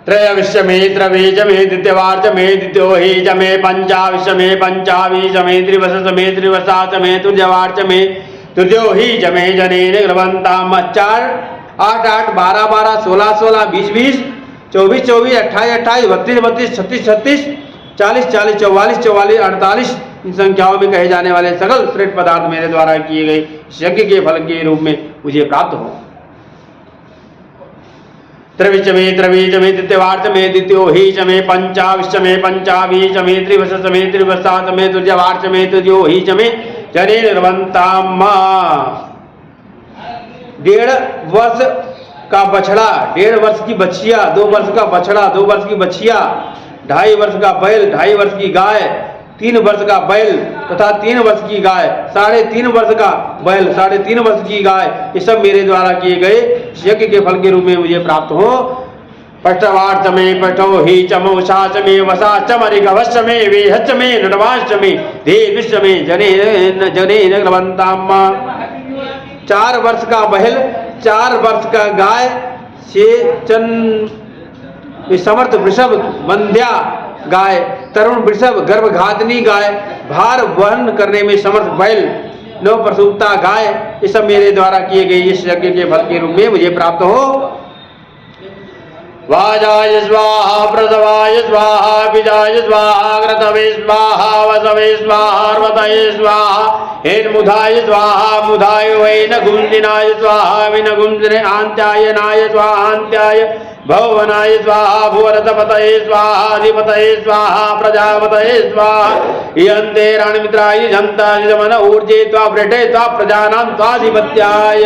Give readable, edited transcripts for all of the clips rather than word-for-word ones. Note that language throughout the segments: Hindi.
त्रयोविश्य मे त्रवीज मे द्वितीयवार्च मे द्वितीयोहीज मे पंचाविश्य मे पंचावीज मे त्रिवशस मे त्रिवसाच मे तृतीयवार्च मे तृतीयोहीज मे जनेन ग्रवंताम 4 8 8 12 12 16 16 20 20 24 24 28 28 32 32 36 36 40 40 44 44 48 इन संख्याओं में कहे जाने वाले सकल श्रेष्ठ पदार्थ मेरे द्वारा किए गए यज्ञ के फल के रूप में मुझे प्राप्त हो। त्रविच में त्रवीज में द्वितीयवार्च में द्वितीयोहीच में पंचाविश्य में पंचावीज में त्रिवशस में त्रिवसाच में तृतीयवार्च में तृतीयोहीच में जनेन ग्रवंताम 1.5 वर्ष का बछड़ा, 1.5 वर्ष की बछिया, 2 वर्ष का बछड़ा, 2 वर्ष की बछिया, 2.5 वर्ष का बैल, 2.5 वर्ष की गाय, 3 वर्ष का बैल तथा 3 वर्ष की गाय, 3.5 वर्ष का बैल, 3.5 वर्ष की गाय, ये सब मेरे द्वारा किए गए यज्ञ के फल के रूप में मुझे प्राप्त हो। पष्टवार्च में पष्टोहीच मौसाच में वसाच मरिगवश्च में वेहच में नटवाश्च में देविश्च में जनेन जनेन ग्रवंताम 4 वर्ष का बैल, 4 वर्ष का गाय, से चन समर्थ वृषभ बंध्या गाय, तरुण वृषभ गर्भघातनी गाय, भार वहन करने में समर्थ बैल, 9 प्रसूता गाय, ये सब मेरे द्वारा किए गए इस यज्ञ के फल के रूप में मुझे प्राप्त हो। वाजाय स्वाहा प्रसवाय स्वाहा बीजाय स्वाहा घृतवे स्वाहा वसवे स्वाहा अर्वतये स्वाहा हेन्मुधाय स्वाहा मुधाय वैनगुंजिनाय स्वाहा विनगुंजने आन्त्यायनाय स्वाहा अन्त्याय भवनाय स्वाहा भुवरतपतये स्वाहा अधिपतये स्वाहा प्रजापतये स्वाहा यन्ते राणमित्राय जन्ताय जमन ऊर्जे त्वा व्रटे त्वा प्रजानां त्वाधिपत्याय।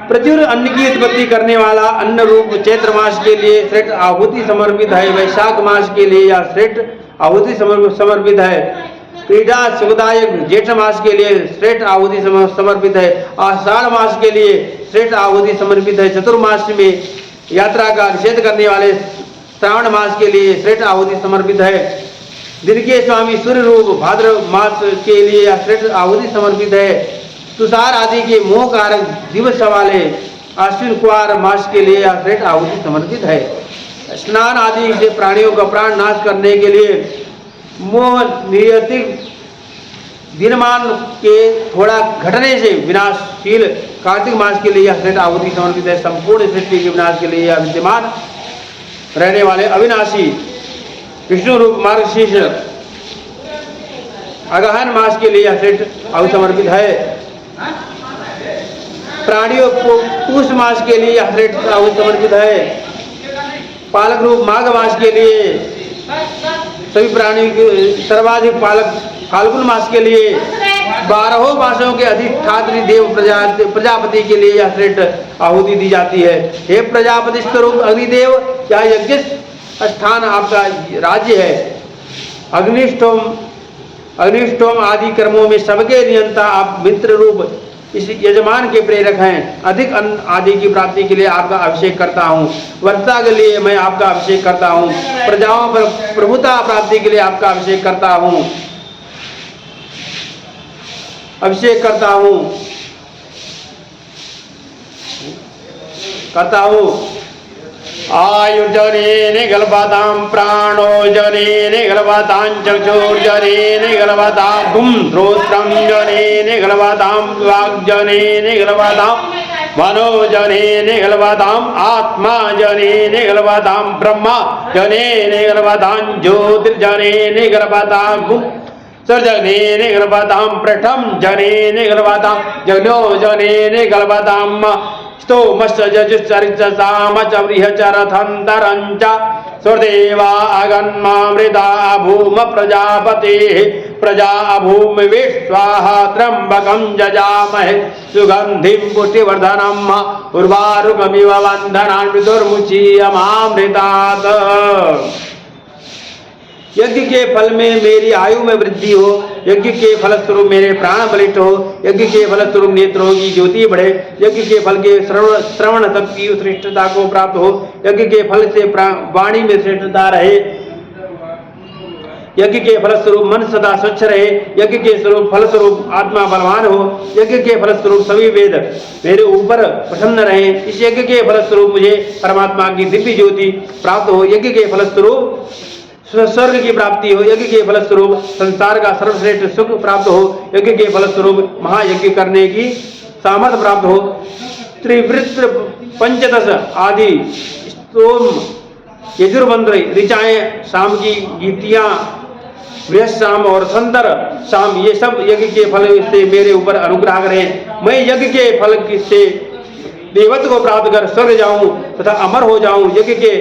प्रचुर अन्न की उत्पत्ति करने वाला अन्न रूप चैत्र मास के लिए श्रेष्ठ आहुति समर्पित है, वैशाख मास के लिए यह श्रेष्ठ आहुति समर्पित है, क्रीडा सुखदायक जेठ मास के लिए श्रेष्ठ आहुति समर्पित है, आषाढ़ मास के लिए श्रेष्ठ आहुति समर्पित है, चतुर्मास में यात्रा का निषेध करने वाले श्रावण मास के लिए श्रेष्ठ आहुति समर्पित है, दिन के स्वामी सूर्य रूप भाद्र मास के लिए यह श्रेष्ठ आहुति समर्पित है, तुषार आदि के मोह कारक दिवस वाले अश्विन कुमार मास के लिए यह श्रेष्ठ आहुति समर्पित है। स्नान आदि से प्राणियों का प्राण नाश करने के लिए मोह नियतिक दिनमान के थोड़ा घटने से विनाशशील कार्तिक मास के लिए यह श्रेष्ठ आहुति समर्पित है। संपूर्ण सृष्टि के विनाश के लिए यह विद्यमान रहने वाले अविनाशी विष्णु रूप मार्गशीर्ष अगहन मास के लिए यह श्रेष्ठ आहुति समर्पित है। प्राणियों को पूष मास के लिए यह श्रेष्ठ आहुति समर्पित है। पालक रूप माघ मास के लिए सभी प्राणियों के सर्वाधिक पालक फाल्गुन मास के लिए 12 मासों के अधिष्ठात्री देव प्रजापति के लिए यह श्रेष्ठ आहुति दी जाती है। हे प्रजापति स्वरूप अग्निदेव, यह यज्ञ स्थान आपका राज्य है। अग्निष्टोम आदि कर्मों में सबके नियंता आप मित्र रूप इस यजमान के प्रेरक हैं। अधिक अन्न आदि की प्राप्ति के लिए आपका अभिषेक करता हूँ, वर्षा के लिए मैं आपका अभिषेक करता हूँ, प्रजाओं पर प्रभुता प्राप्ति के लिए आपका अभिषेक करता हूँ आयुर्जने निगलबतां प्राणो जने निगलबतां चक्षुर्जने निगलबतां गुं श्रोत्रं जने निगलबतां वाग्जने निगलबतां मनोजने निगलबतां आत्मा जने निगलबतां ब्रह्मा जने निगलबतां ज्योतिर्जने निगलबतां गुं सर्जने निगलबतां प्रथम जने निगलबतां जनो जने निगलबतां स्तोमश्चरिचरथन्तरञ्च सुरदेवा अगन्मामृता भूम प्रजापतेः प्रजा भूमि विश्वाहा त्र्यंबकं जजामहे सुगन्धिं पुष्टिवर्धनम् उर्वारुकमिव बन्धनान् विदुर्मुचीयमामृतात्। यज्ञ के फल में मेरी आयु में वृद्धि हो, यज्ञ के फलस्वरूप मेरे प्राण बलिष्ठ हो, यज्ञ के फलस्वरूप नेत्रों की ज्योति बढ़े, यज्ञ के फल के श्रवण तक की उत्कृष्टता को प्राप्त हो, यज्ञ के फल से वाणी में श्रेष्ठता रहे, यज्ञ के फलस्वरूप मन सदा स्वच्छ रहे, यज्ञ के स्वरूप फलस्वरूप आत्मा बलवान हो, यज्ञ के फलस्वरूप सभी वेद मेरे ऊपर प्रसन्न रहे, इस यज्ञ के फलस्वरूप मुझे परमात्मा की दिव्य ज्योति प्राप्त हो, यज्ञ के फलस्वरूप स्वर्ग की प्राप्ति हो, यज्ञ के फलस्वरूप संसार का सर्वश्रेष्ठ सुख प्राप्त हो, यज्ञ के फलस्वरूप महायज्ञ करने की सामर्थ्य प्राप्त हो। त्रिवृत्र पंचदश आदि स्तोम यजुर्मंत्र ऋचाएं शाम की गीतियां बृहस्पति और संतर शाम ये सब यज्ञ के फल से मेरे ऊपर अनुग्रह करें। मैं यज्ञ के फल से देवत्व को प्राप्त कर स्वर्ग जाऊं तथा अमर हो जाऊं। यज्ञ के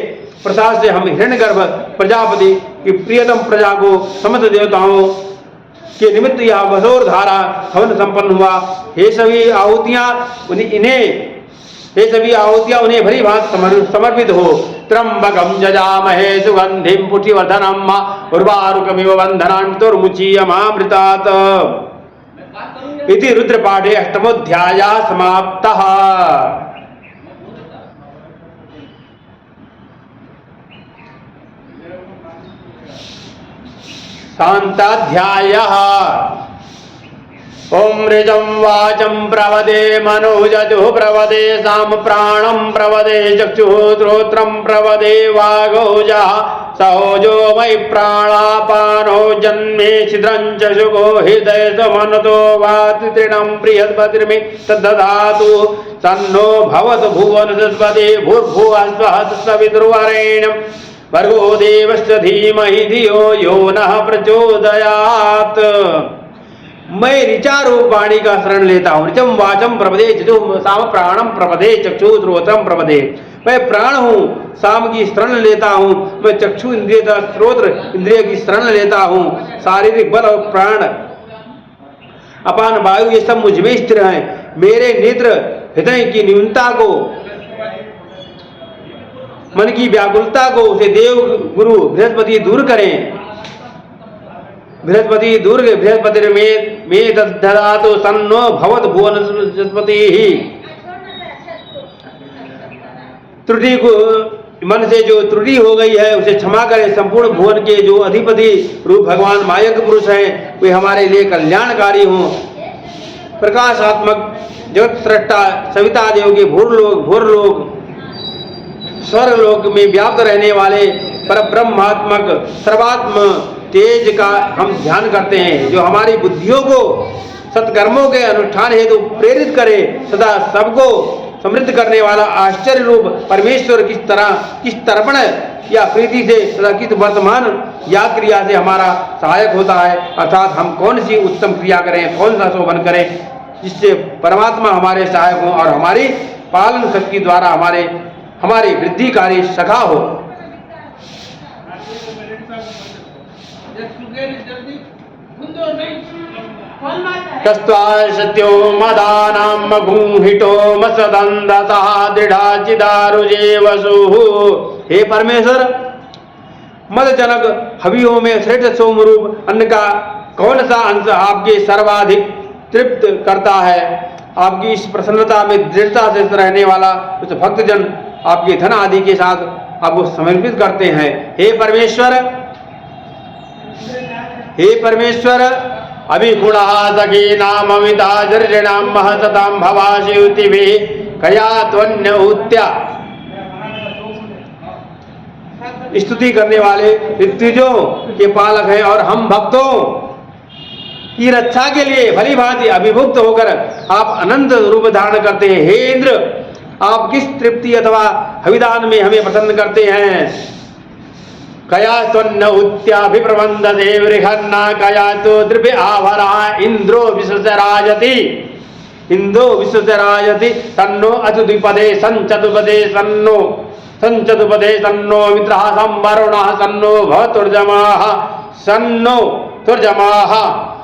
प्रसाद से हम हिरण्यगर्भ प्रजापति की प्रियतम प्रजा को समस्त देवताओं के निमित्त यह वसोर धारा हवन संपन्न हुआ। हे सभी आहुतियां उन्हें भली भांति समर्पित हो। त्र्यंबकं यजामहे सुगंधिं पुष्टिवर्धनम् उर्वारुकमिव बन्धनान् मृत्योर्मुचीयमामृतात्। इति रुद्रपाठे अष्टमोऽध्यायः समाप्तः। शान्ताध्यायः। ओम ऋजं वाचं प्रवदे मनोजजुः प्रवदे साम प्राणं प्रवदे चक्षुः श्रोत्रं प्रवदे वागौजः सहोजो मयि प्राणापानो जन्मे छिद्रं च शुको हृदय समनतो वाति तृणं बृहस्पतिर्मे तद्दधातु तन्नो भवतु भुवनस्पति भूर्भुवः सवितुर्वरेण्यं भर्गो देवस्य धीमहि धियो यो नः प्रचोदयात्। मैं ऋचा रूप वाणी का शरण लेता हूँ। ऋचम वाचम प्रपदे चतु साम प्राणम प्रपदे चक्षु श्रोत्रम प्रपदे। मैं प्राण हूँ, साम की शरण लेता हूँ। मैं चक्षु इंद्रिय तथा श्रोत्र इंद्रिय की शरण लेता हूँ। शारीरिक बल और प्राण अपान वायु ये सब मुझ में स्थिर हैं। मेरे नेत्र हृदय की न्यूनता को, मन की व्याकुलता को उसे देव गुरु बृहस्पति दूर करें। बृहस्पति में दधातु सन्नो भवत भुवनस्पतिः। त्रुटि को मन से जो त्रुटि हो गई है उसे क्षमा करें। संपूर्ण भुवन के जो अधिपति रूप भगवान मायक पुरुष हैं वे हमारे लिए कल्याणकारी हों। प्रकाशात्मक जगत सृष्टा सविता देव के भूरलोक स्वर्गलोक में व्याप्त रहने वाले पर ब्रह्मात्मक सर्वात्म तेज का हम ध्यान करते हैं, जो हमारी बुद्धियों को सत्कर्मों के अनुष्ठान हेतु प्रेरित करे। सदा सबको समृद्ध करने वाला आश्चर्य रूप परमेश्वर किस तर्पण या प्रीति से तथा किस वर्तमान या क्रिया से हमारा सहायक होता है, अर्थात हम कौन सी उत्तम क्रिया करें, कौन सा शोभन करें जिससे परमात्मा हमारे सहायक हो और हमारी पालन शक्ति द्वारा हमारी वृद्धिकारी सखा हो। कस्त्वा सत्यो मदानां मगुंहितो मसदंदतः दृढ़ाचिदारुजे वसुः। हे परमेश्वर, मदजनक हवियों में श्रेष्ठ सोमरूप अन्न का कौन सा अंश आपके सर्वाधिक तृप्त करता है? आपकी इस प्रसन्नता में दृढ़ता से रहने वाला उस भक्तजन आपके धन आदि के साथ आपको समर्पित करते हैं। हे परमेश्वर अभिगुणः सखीनाम अमिताजर्षणां महसतां भवाशिवतिभिः कया त्वन्य उत्या। स्तुति करने वाले ऋतुजों के पालक हैं और हम भक्तों की रक्षा के लिए भली भांति अभिभुक्त होकर आप अनंत रूप धारण करते हैं। हे इंद्र, आप किस तृप्ति अथवा हविदान में हमें प्रसन्न करते हैं? कया त्वन्न उत्याभिप्रबंध देवृहन्ना कया तो द्रव्य आभरा इंद्रो विश्वचरायति तन्नो अचुद्विपदे संचतुपदे सन्नो मित्रः संवरुणः सन्नो भवतुर्जमाः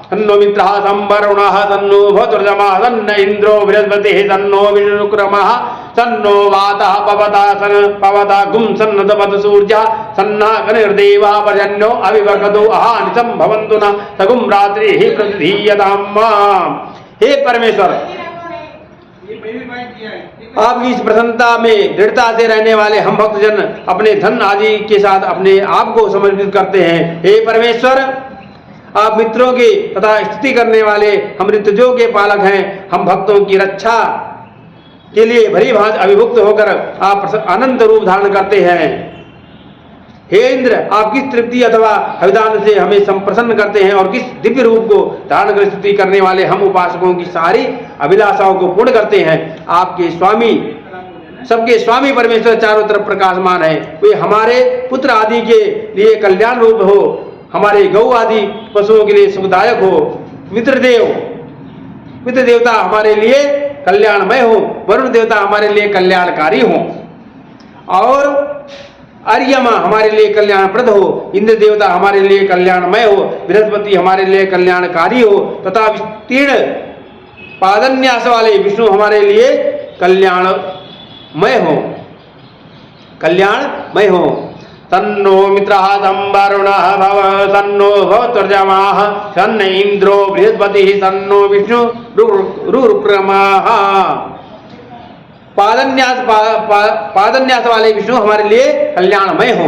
तन्नो मित्रः संवरुणः तन्नो भवतुर्जमाः तन्न इंद्रो बृहस्पतिः तन्नो विष्णुक्रमः तन्नो वातः पवता गुं सन्नतपतु सूर्यः सन्ना गणैर्देवः पर्जन्यो अविवर्षतो अहानिशं भवन्तु न सगुं रात्रिः प्रतिधीयताम्। हे परमेश्वर, आपकी इस प्रसन्नता में दृढ़ता से रहने वाले हम भक्तजन अपने धन आदि के साथ अपने आप को समर्पित करते हैं। हे परमेश्वर, आप मित्रों की तथा स्तुति करने वाले हम ऋतुजों के पालक हैं। हम भक्तों की रक्षा के लिए भली भांति अभिभुक्त होकर आप अनंत रूप धारण करते हैं। हे इंद्र, आप किस तृप्ति अथवा अभिदान से हमें संप्रसन्न करते हैं और किस दिव्य रूप को धारण कर स्तुति करने वाले हम उपासकों की सारी अभिलाषाओं को पूर्ण करते हैं। आपके स्वामी, सबके स्वामी परमेश्वर चारों तरफ प्रकाशमान है। वे हमारे पुत्र आदि के लिए कल्याण रूप हो, हमारे गौ आदि पशुओं के लिए सुखदायक हो। मित्र देवता हमारे लिए कल्याणमय हो, वरुण देवता हमारे लिए कल्याणकारी हो, और अर्यमा हमारे लिए कल्याणप्रद हो। इंद्र देवता हमारे लिए कल्याणमय हो, बृहस्पति हमारे लिए कल्याणकारी हो, तथा विस्तीर्ण पादन्यास वाले विष्णु हमारे लिए कल्याणमय हो। तन्नो मित्रः तं वरुणः भव, तन्नो भवत्वर्जमाः, तन्न इंद्रो बृहस्पतिः, तन्नो विष्णु रुक्रमः। पादन्यास वाले विष्णु हमारे लिए कल्याणमय हो।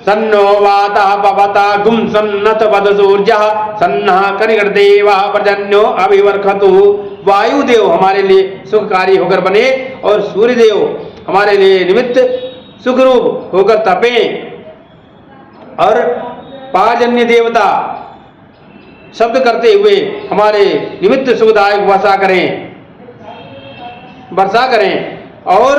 सन्नो वातः पवता गुं सन्नत पद सूर्यः, सन्नः कनिगर्देवः पर्जन्यो अभिवर्खतु। वायुदेव हमारे लिए सुखकारी होकर बने और सूर्यदेव हमारे लिए निमित्त सुखरूप होकर तपें, और पार्जन्य देवता शब्द करते हुए हमारे निमित्त सुखदायक वर्षा करें। और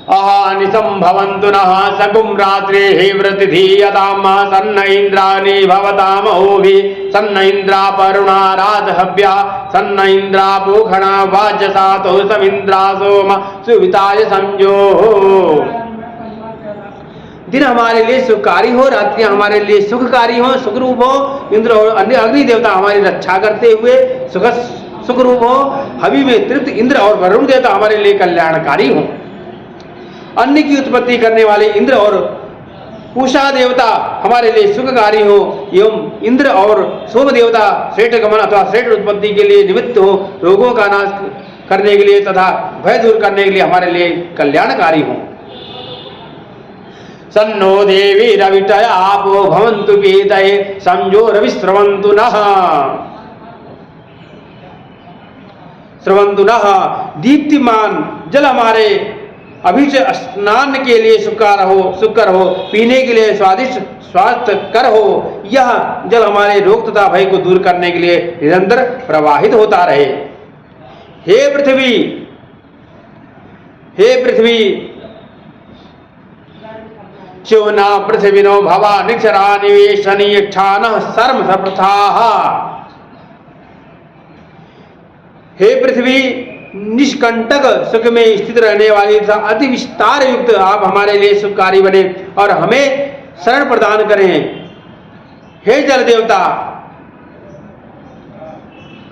अहानिशं भवन्तु नः सकुं रात्रिः वृतिधीयतां, सन्न इन्द्राणि भवताम् अहोभिः, सन्न इन्द्रा परुणा राजहव्या, सन्न इन्द्रा पूषणा वाजसातो, समिन्द्रा सोम सुविताय संजोः। दिन हमारे लिए सुखकारी हो, रात्रियां हमारे लिए सुखकारी हो, सुखरूप हो। इंद्र और अन्य अग्नि देवता हमारी रक्षा करते हुए सुखरूप हो। हवि में तृप्त इंद्र और वरुण देवता हमारे लिए कल्याणकारी हो। अन्न की उत्पत्ति करने वाले इंद्र और पूषा देवता हमारे लिए सुखकारी हो, एवं इंद्र और सोम देवता श्रेष्ठ गमन अथवा श्रेष्ठ उत्पत्ति के लिए निमित्त हो, रोगों का नाश करने के लिए तथा भय दूर करने के लिए हमारे लिए कल्याणकारी हो। सन्नो देवी रवितय आपो भवन्तु पीतये, संजो रविस्रवन्तु नः। दीप्तिमान जल हमारे अभिष्ट स्नान के लिए सुकर हो, पीने के लिए स्वादिष्ट स्वास्थ्यकर हो। यह जल हमारे रोग तथा भय को दूर करने के लिए निरंतर प्रवाहित होता रहे। हे पृथ्वी च्योना पृथ्वीनो भवा निक्षरा निवेशनी क्षानः सर्म सप्रथाः। हे पृथ्वी, निष्कंटक सुख में स्थित रहने वाली तथा अति विस्तार युक्त आप हमारे लिए सुखकारी बने और हमें शरण प्रदान करें। हे जल देवता,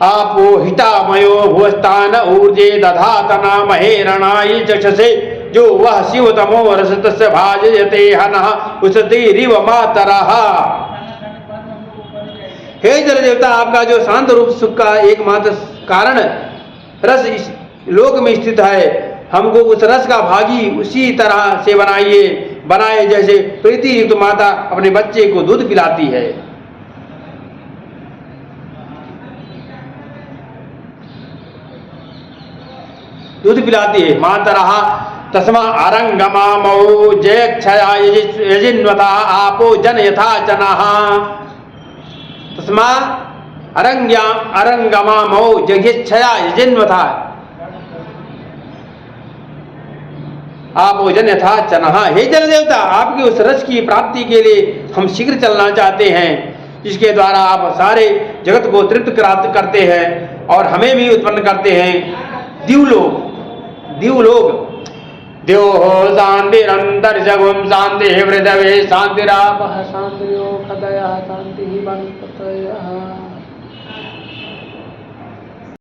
आपो हितामयो भुवस्थान ऊर्जे दधातना महेरणाय चक्षसे, जो वह शिव तमो रसतस्य भाजयते हनः उसतिरिव मातरः। हे जल देवता, आपका जो शांत रूप सुख का एकमात्र कारण रस इस लोक में स्थित है, हमको उस रस का भागी उसी तरह से बनाए जैसे प्रीति युक्त माता अपने बच्चे को दूध पिलाती है। मातरः तस्मा अरंगमामौ जयक्षया यजिन्वता आपो जन यथा चनः। तस्मा अरंगमामौ जयक्षया यजिन्वता आपो जन यथा चनः। हे जल देवता, आपकी उस रस की प्राप्ति के लिए हम शीघ्र चलना चाहते हैं, जिसके द्वारा आप सारे जगत को तृप्त करते हैं और हमें भी उत्पन्न करते हैं। दिवलोक द्योः शान्तिरन्तरिक्षगुं शान्तिः पृथिवी शान्तिरापः शान्तिर्योगदयः शान्तिः वनस्पतयः।